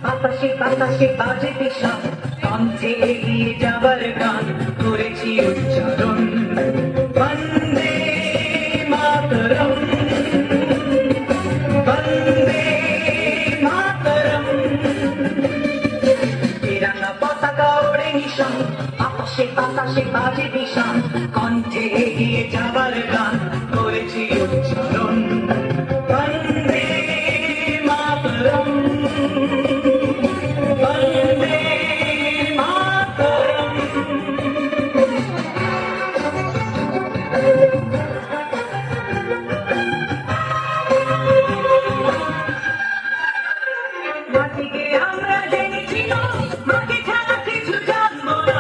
বাতাসে বাতাসে বাজে দিশা, কণ্ঠে এগিয়ে যাবার গান করেছি উচ্চারণ। বন্দে মাতরম, বন্দে মাতরম। তিরঙ্গা পতাকা ওড়ে নিশান, বাতাসে বাতাসে বাজে দিশা, কণ্ঠে এগিয়ে যাবার গান করেছি উচ্চারণ। বন্দে মাতরম, বন্দে মাতরম। মাটিকে আমরা জেনেছি না, মাটি ছাড়া কিছু জানবো না,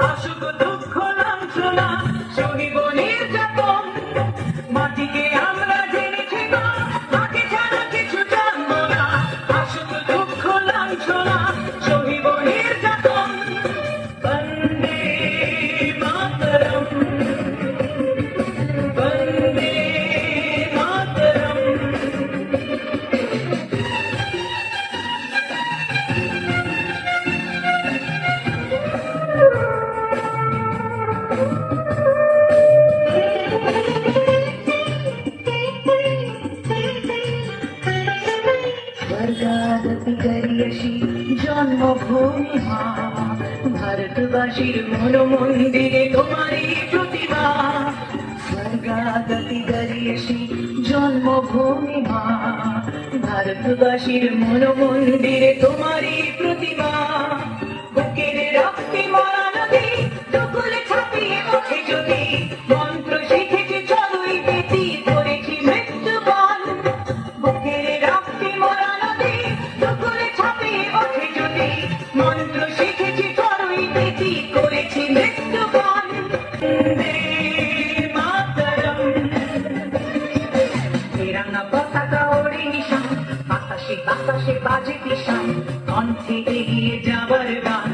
আসুক দুঃখ লাঞ্ছনা সহিব নির্যাতন। মাটিকে আমরা জেনেছি না, মাটি ছাড়া কিছু জানবো না, আসুক দুঃখ লাঞ্ছনা সহিব নির্যাতন। বন্দে মাতরম, বন্দে মাতরম। স্বর্গাগতি করিয়সি জন্মভূমি মা, ভারতবাসীর মন মন্দিরে তোমারই প্রতিমা। স্বর্গাগতি করিয়সি জন্মভূমি মা, ভারতবাসীর মন মন্দিরে তোমারই প্রতিমা। বুকের রক্তে মরা নদী, টুকুলে ছাপিয়ে ওঠে যদি, মন্ত্র শিখেছি চলুই বেতি, করেছি মৃত্যুবরণ। বুকের রক্তে মরা নদী, টুকুলে ছাপিয়ে ওঠে যদি, মন্ত্র শিখেছি চলুই বেতি, করেছি মৃত্যুবরণ। বন্দে মাতরম। তিরঙ্গা পতাকা ওড়ে নিশান, বাতাসে বাতাসে বাজে দিশা, কণ্ঠে এগিয়ে যাবার গান